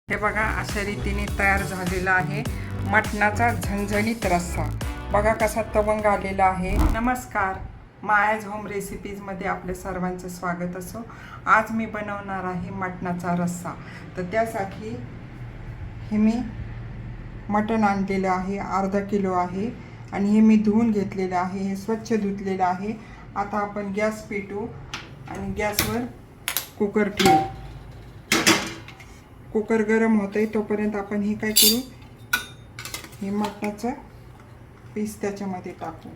हे बघा अशा रीतीने तयार झालेला आहे मटणाचा झणझणीत रस्सा। बघा कसा तवंग आलेला आहे। नमस्कार, मायाज होम रेसिपीजमध्ये आपले सर्वांचे स्वागत असो। आज मी बनवणार आहे मटणाचा रस्सा। तर त्यासाठी हे मी मटण आणलेलं आहे, अर्धा किलो आहे आणि हे मी धुवून घेतलेलं आहे। हे स्वच्छ धुतलेलं आहे। आता आपण गॅस पेटवू आणि गॅसवर कुकर ठेवू। कुकर गरम होतंय तोपर्यंत आपण हे काय करू, हे मटणाचं पीस त्याच्यामध्ये टाकू।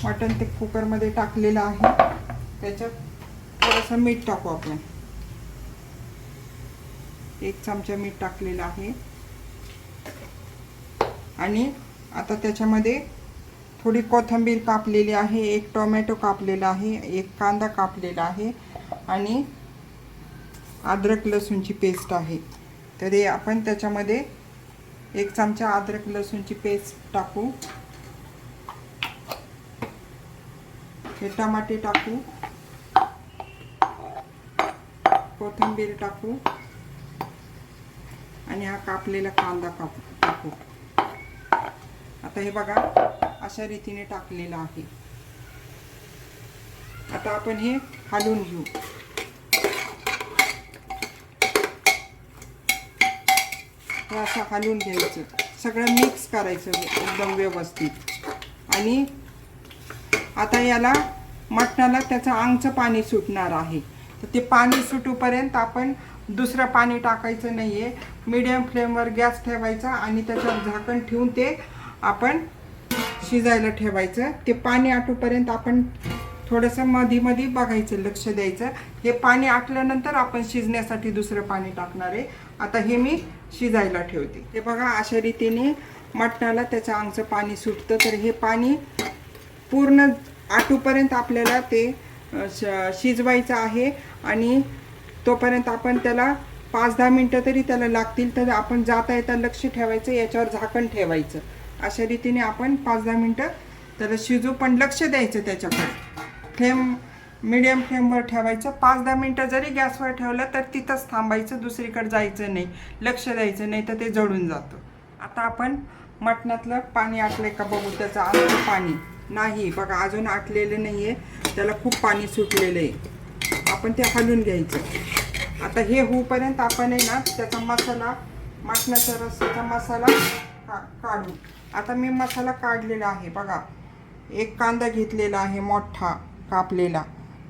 मटण ते कुकरमध्ये टाकलेलं आहे, त्याच्यात थोडंसं मीठ टाकू आपण। 1 चमचा मीठ टाकलेलं आहे आणि आता त्याच्यामध्ये थोडी कोथिंबीर कापलेली आहे, 1 टोमॅटो कापलेला आहे, 1 कांदा कापलेला आहे आणि अद्रक लसूणची पेस्ट आहे। तर हे आपण त्याच्यामध्ये 1 चमचा अद्रक लसूणची पेस्ट टाकू। हे टमाटे टाकू, कोथिंबीर टाकू आणि हा कापलेला कांदा टाकू। आता हे बघा अशा रीतीने टाकलेलं आहे। आता आपण हे हलवून घेऊ। हे असं हलवून घ्यायचं, सगळं मिक्स करायचं एकदम व्यवस्थित। आणि आता याला मटणाला त्याचं अंगचं पाणी सुटणार आहे, तर ते पाणी सुटूपर्यंत आपण दुसरं पाणी टाकायचं नाहीये। मीडियम फ्लेमवर गॅस ठेवायचा आणि त्याच्यावर झाकण ठेवून ते आपण शिजायला ठेवायचं। ते पाणी आटूपर्यंत आपण थोडंसं मध्ये बघायचं, लक्ष द्यायचं। हे पाणी आटल्यानंतर आपण शिजण्यासाठी दुसरं पाणी टाकणार आहे। आता हे मी शिजायला ठेवते। हे बघा अशा रीतीने मटणाला त्याचं अंगचं पाणी सुटतं, तर हे पाणी पूर्ण आटूपर्यंत आपल्याला ते शिजवायचं आहे। आणि तोपर्यंत आपण त्याला 5-10 मिनटं तरी त्याला लागतील, तर आपण जाता येता लक्ष ठेवायचं, याच्यावर झाकण ठेवायचं। अशा रीतीने आपण 5-10 मिनटं त्याला शिजू, पण लक्ष द्यायचं त्याच्याकडे। फ्लेम मीडियम फ्लेमवर ठेवायचं। 5-10 मिनटं जरी गॅसवर ठेवलं तर तिथंच थांबायचं, दुसरीकडे जायचं नाही, लक्ष द्यायचं नाही तर ते जळून जातं। आता आपण मटणातलं पाणी आटलंय का बघू, त्याचं आटलं पाणी नाही बघा, अजून आटलेलं नाही आहे, त्याला खूप पाणी सुटलेलं आहे। आपण ते हलवून घ्यायचं। आता हे होईपर्यंत आपण आहे ना त्याचा मसाला, मटणाच्या रस्स्याचा मसाला काढू। आता मी मसाला काढलेला आहे बघा। 1 कांदा घेतलेला आहे मोठा कापलेला,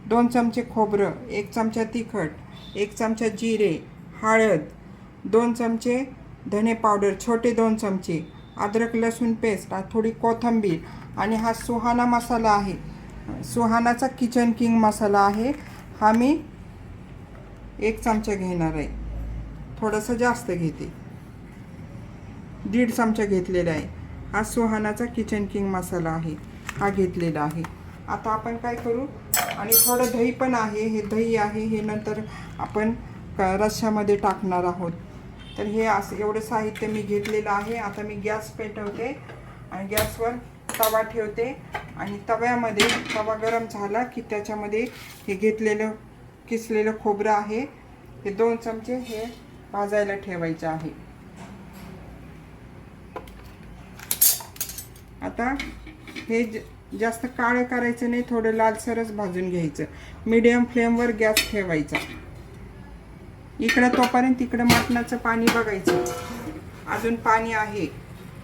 2 चमचे खोबरं, 1 चमचा तिखट, 1 चमचा जिरे, हळद, 2 चमचे धने पावडर छोटे 2 चमचे, अद्रक लसूण पेस्ट, थोडी कोथिंबीर आणि हा सुहाना मसाला आहे। सुहानाचा किचन किंग मसाला आहे, हा मी 1 चमचा घेणार आहे, थोडंसं जास्त घेते, 1.5 चमचा घेतलेला आहे। हा सुहानाचा किचन किंग मसाला आहे, हा घेतलेला आहे। आता आपण काय करू, आणि थोडं दही पण आहे, हे दही आहे, हे नंतर आपण रश्श्यामध्ये टाकणार आहोत। तर हे असं एवढं साहित्य मी घेतलेलं आहे। आता मी गॅस पेटवते आणि गॅसवर तवा ठेवते आणि तव्यामध्ये तवा गरम झाला की त्याच्यामध्ये हे घेतलेलं किसलेलं खोबरं आहे, हे 2 चमचे हे भाजायला ठेवायचं आहे। आता हे जास्त काळं करायचं नाही, थोडं लालसरच भाजून घ्यायचं। मीडियम फ्लेमवर गॅस ठेवायचा। इकडं तोपर्यंत इकडं मटणाचं पाणी बघायचं, अजून पाणी आहे,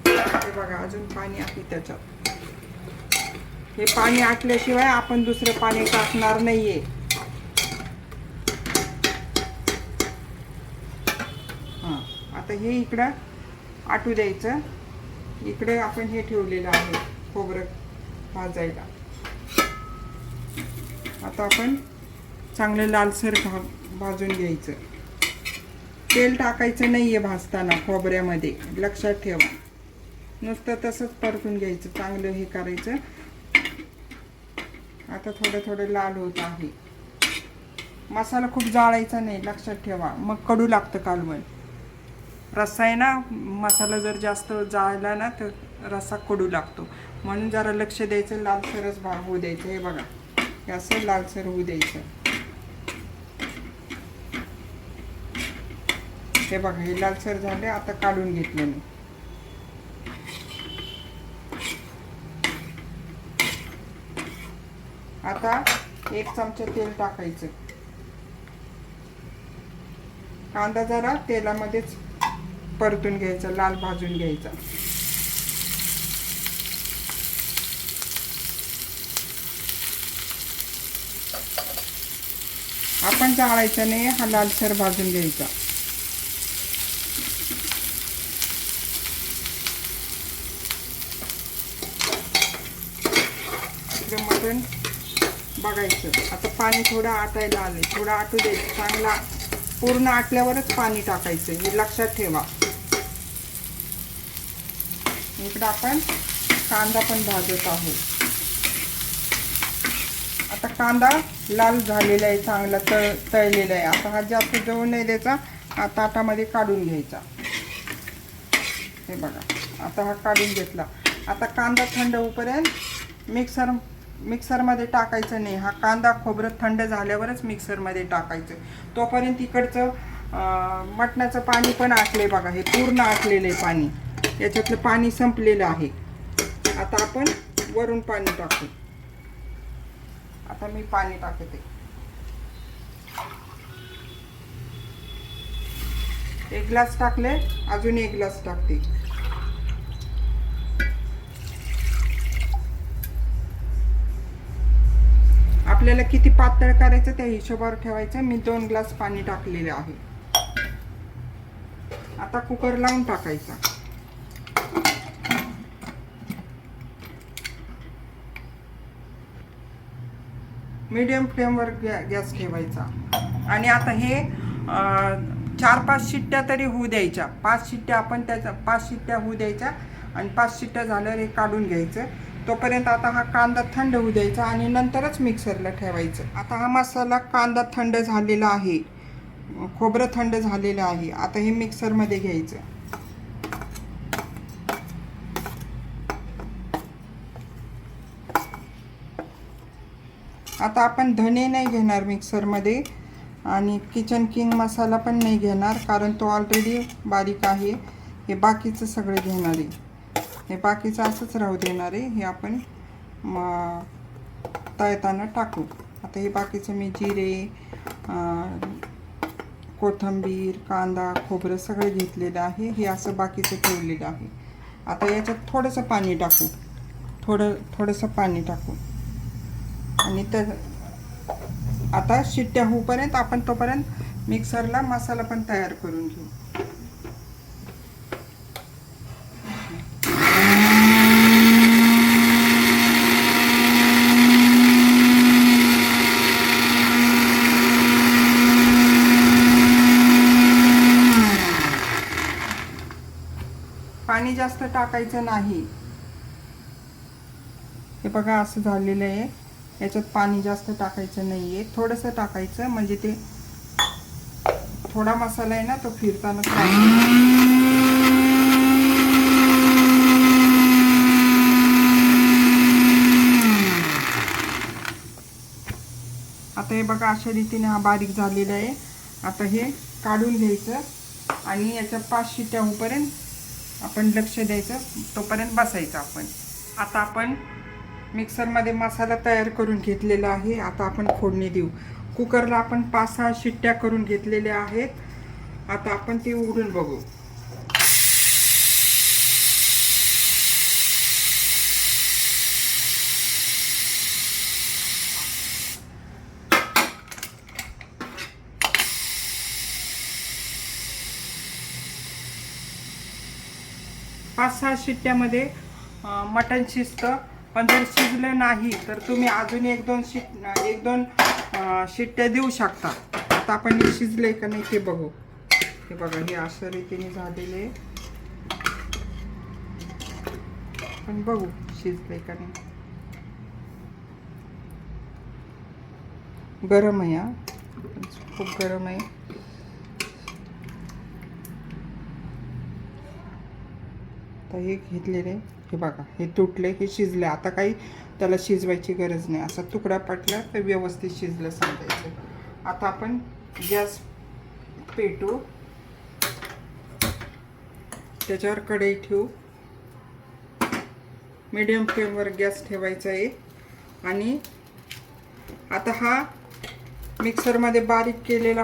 हे बघा अजून पाणी आहे त्याच्यात। हे पाणी आटल्याशिवाय आपण दुसरं पाणी टाकणार नाहीये। हां, आता हे इकडं आटू द्यायचं। इकडे आपण हे ठेवलेलं आहे खोबरं भाजायला। आता आपण चांगलं लालसर भाजून घ्यायचं। तेल टाकायचं नाहीये भाजताना खोबऱ्यामध्ये, लक्षात ठेवा। नुसतं तसंच परतून घ्यायचं, चांगलं हे करायचं। आता थोडं लाल होत आहे। मसाला खूप जाळायचा नाही, लक्षात ठेवा, मग कडू लागतं कालवण. रस्सा आहे ना, मसाला जर जास्त जाळला ना तर रस्सा कडू लागतो. म्हणून जरा लक्ष द्यायचं, लालसरच होऊ द्यायचं. हे बघा, हे असं लालसर होऊ द्यायचं. हे बघा, हे लालसर झाले. आता काढून घेतलं मी. आता 1 चमचा तेल टाकायचं. कांदा जरा तेलामध्येच परतून घ्यायचा, लाल भाजून घ्यायचा. आपण जाळायचा नाही, हा लालसर भाजून घ्यायचा. इकडे मटण बघायचं. आता पाणी थोडं आटायला आले, थोडं आटू द्यायचं. चांगला पूर्ण आटल्यावरच पाणी टाकायचं, हे लक्षात ठेवा. इकडे आपण कांदा पण भाजत आहोत. आता कांदा लाल झालेला आहे, चांगला तळलेला आहे. आता हा जास्त जळून नाही द्यायचा, हा ताटामध्ये काढून घ्यायचा. हे बघा, आता हा काढून घेतला. आता कांदा थंड होईपर्यंत मिक्सरमध्ये टाकायचं नाही. हा कांदा खोबरं थंड झाल्यावरच मिक्सरमध्ये टाकायचं. तोपर्यंत इकडचं मटणाचं पाणी पण आटले बघा, हे पूर्ण आटलेलं आहे पाणी. याच्यातलं पाणी संपलेलं आहे. आता आपण वरून पाणी टाकू. आता मी पाणी टाकते. 1 ग्लास टाकले, अजून 1 ग्लास टाकते. आपल्याला किती पातळ करायचं त्या हिशोबावर ठेवायचं. मी 2 ग्लास पाणी टाकलेले आहे. आता कुकर लावून टाकायचा. मीडियम फ्लेमवर गॅस ठेवायचा. आणि आता हे 4-5 शिट्ट्या तरी होऊ द्यायच्या. 5 शिट्ट्या आपण त्याच्या 5 शिट्ट्या होऊ द्यायच्या. आणि 5 शिट्ट्या झाल्यावर हे काढून घ्यायचं. तोपर्यंत आता हा कांदा थंड होऊ द्यायचा आणि नंतरच मिक्सरला ठेवायचं. आता हा मसाला, कांदा थंड झालेला आहे, खोबरं थंड झालेलं आहे. आता हे मिक्सरमध्ये घ्यायचं. आता आपण धने नाही घेणार मिक्सरमध्ये आणि किचन किंग मसाला पण नाही घेणार, कारण तो ऑलरेडी बारीक आहे. हे बाकीचं सगळं घेणार आहे. हे बाकीचं असंच राहू देणार आहे. हे आपण तळताना टाकू. आता हे बाकीचं मी जिरे, कोथिंबीर, कांदा, खोबरं सगळं घेतलेलं आहे. हे असं बाकीचं ठेवलेलं आहे. आता याच्यात थोडंसं पाणी टाकू, थोडंसं पाणी टाकू. आणि तर आता शिट्ट्या होईपर्यंत आपण तोपर्यंत मिक्सरला मसाला पण तयार करून घेऊ. पाणी जास्त टाकायचं नाही. हे बघा, असं झालेलं आहे. याच्यात पाणी जास्त टाकायचं नाही आहे, थोडंसं टाकायचं. म्हणजे ते थोडा मसाला आहे ना, तो फिरताना आता हे बघा, अशा रीतीने हा बारीक झालेला आहे. आता हे काढून घ्यायचं आणि याच्या 5 शिट्ट्या होईपर्यंत आपण लक्ष द्यायचं. तोपर्यंत बसायचं आपण. आता आपण मिक्सरमध्ये मसाला तयार करून घेतलेला आहे. आता आपण फोडणी देऊ. कुकरला आपण 5-6 शिट्ट्या करून घेतलेल्या आहेत. आता आपण ते उघडून बघू. पाच 6 शिट्ट्यामध्ये मटण शिजतं. पण जर शिजलं नाही तर तुम्ही अजून 1-2 शिट्ट्या देऊ शकता. आता आपण हे शिजले का नाही ते बघू. हे बघा, हे अशा रीतीने झालेले. पण बघू शिजले का नाही. गरम आहे हा. खूप गरम आहे. आता हे घेतलेले हे बघा, हे तुटले, हे शिजले. आता काही त्याला शिजवायची गरज नाही. असा तुकडा पडला तर व्यवस्थित शिजलं समजायचं. आता आपण गॅस पेटू, त्याच्यावर कढई ठेवू. मीडियम फ्लेमवर गॅस ठेवायचा आहे. आणि आता हा मिक्सरमध्ये बारीक केलेला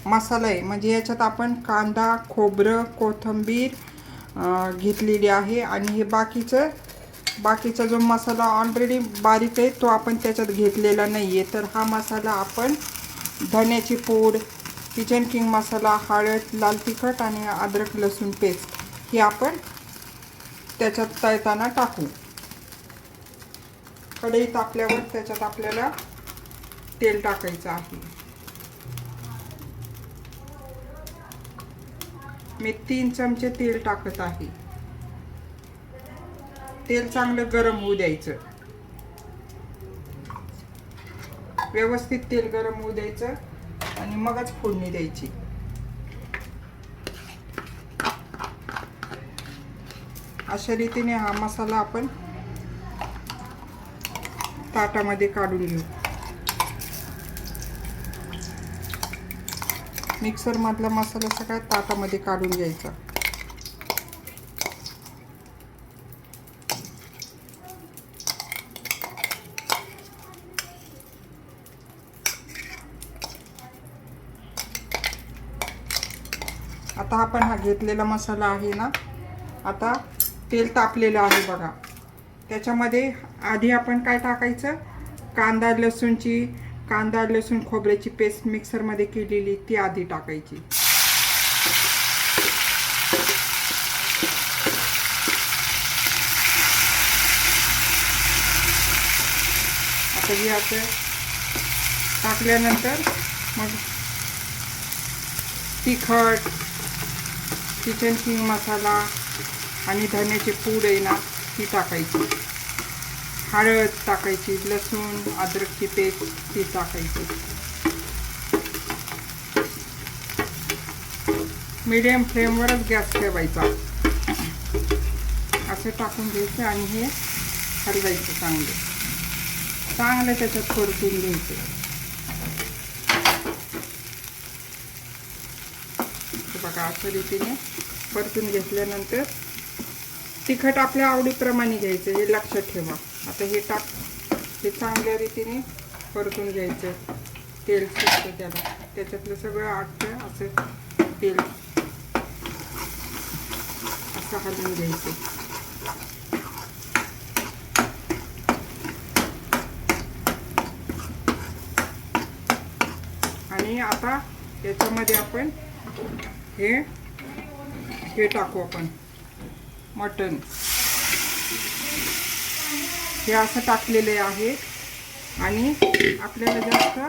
मसाला आहे. म्हणजे याच्यात आपण कांदा, खोबरं, कोथिंबीर घेतलेली आहे. आणि हे बाकीचा जो मसाला ऑलरेडी बारीक आहे तो आपण त्याच्यात घेतलेला नाही आहे. तर हा मसाला आपण धण्याची पूड, किचन किंग मसाला, हळद, लाल तिखट आणि अद्रक लसूण पेस्ट ही आपण त्याच्यात तळताना टाकू. कढई तापल्यावर त्याच्यात आपल्याला तेल टाकायचं आहे. मी 3 चमचे तेल टाकत आहे. तेल चांगलं गरम होऊ द्यायचं. व्यवस्थित तेल गरम होऊ द्यायचं आणि मगच फोडणी द्यायची. अशा रीतीने हा मसाला आपण ताटामध्ये काढून घेऊ. मिक्सर मधला मसाला सगळा ताटामध्ये काढून घ्यायचा. आता आपण हा घेतलेला मसाला आहे ना, आता तेल तापलेलं आहे बघा. त्याच्यामध्ये आधी आपण काय टाकायचं, कांदा लसूण खोबऱ्याची पेस्ट मिक्सरमध्ये केलेली ती आधी टाकायची. आता हे असं टाकल्यानंतर मग तिखट, किचन किंग मसाला आणि धण्याची पूड आहे ना ती टाकायची. हळद टाकायची, लसूण अद्रकची पेस्ट ती टाकायची. मीडियम फ्लेमवरच गॅस ठेवायचा. असं टाकून घ्यायचं आणि हे हलवायचं चांगलं त्याच्यात परतून घ्यायचं. बघा अशा रीतीने परतून घेतल्यानंतर तिखट आपल्या आवडीप्रमाणे घ्यायचं, हे लक्षात ठेवा. आता हे चांगल्या रीतीने परतून घ्यायचं. तेल सुटतं त्याला, त्याच्यातलं सगळं आटतं. असं तेल असं हलवून घ्यायचं. आणि आता याच्यामध्ये आपण हे टाकू आपण मटण. हे असं टाकलेले आहे. आणि आपल्याला जास्त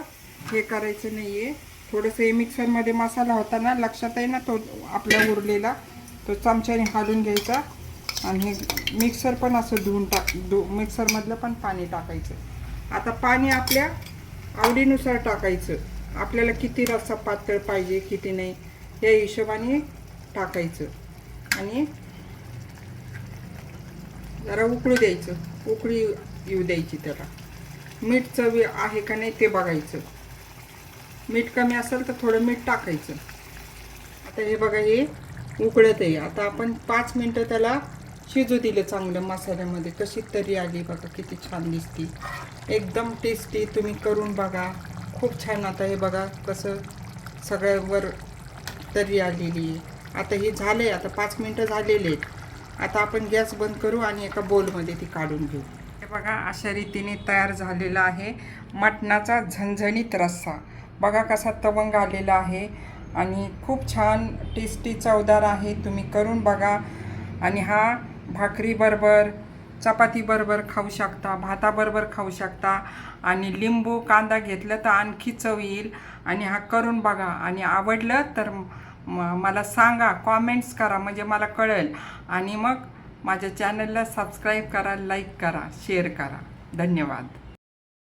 हे करायचं नाही आहे. थोडंसं हे मिक्सरमध्ये मसाला होता ना, लक्षात आहे ना तो आपला उरलेला, तो चमच्याने हालून घ्यायचा. आणि हे मिक्सर पण असं धुवून मिक्सरमधलं पण पाणी टाकायचं. आता पाणी आपल्या आवडीनुसार टाकायचं. आपल्याला किती रस्सा पातळ पाहिजे किती नाही या हिशोबाने टाकायचं. आणि जरा उकळू द्यायचं, उकळी येऊ द्यायची. त्याला मीठ चवी आहे का नाही ते बघायचं. मीठ कमी असेल तर थोडं मीठ टाकायचं. आता हे बघा हे उकळत आहे. आता आपण 5 मिनटं त्याला शिजू दिलं चांगलं मसाल्यामध्ये. कशी तरी आली बघा, किती छान दिसती, एकदम टेस्टी. तुम्ही करून बघा, खूप छान. आता हे बघा कसं सगळ्यावर तरी आलेली आहे. आता हे झालंय, आता 5 मिनटं झालेले आहेत. आता आपण गॅस बंद करू आणि एका बोलमध्ये ती काढून घेऊ. हे बघा अशा रीतीने तयार झालेला आहे मटणाचा झणझणीत रस्सा. बघा कसा तवंग आलेला आहे आणि खूप छान टेस्टी चवदार आहे. तुम्ही करून बघा. आणि हा भाकरीबरोबर, चपातीबरोबर खाऊ शकता, भाताबरोबर खाऊ शकता. आणि लिंबू कांदा घेतलं तर आणखी चव येईल. आणि हा करून बघा. आणि आवडलं तर मला सांगा, कॉमेंट्स करा, म्हणजे मला कळेल. आणि मग माझ्या चॅनलला सबस्क्राईब करा, लाईक करा, शेअर करा. धन्यवाद.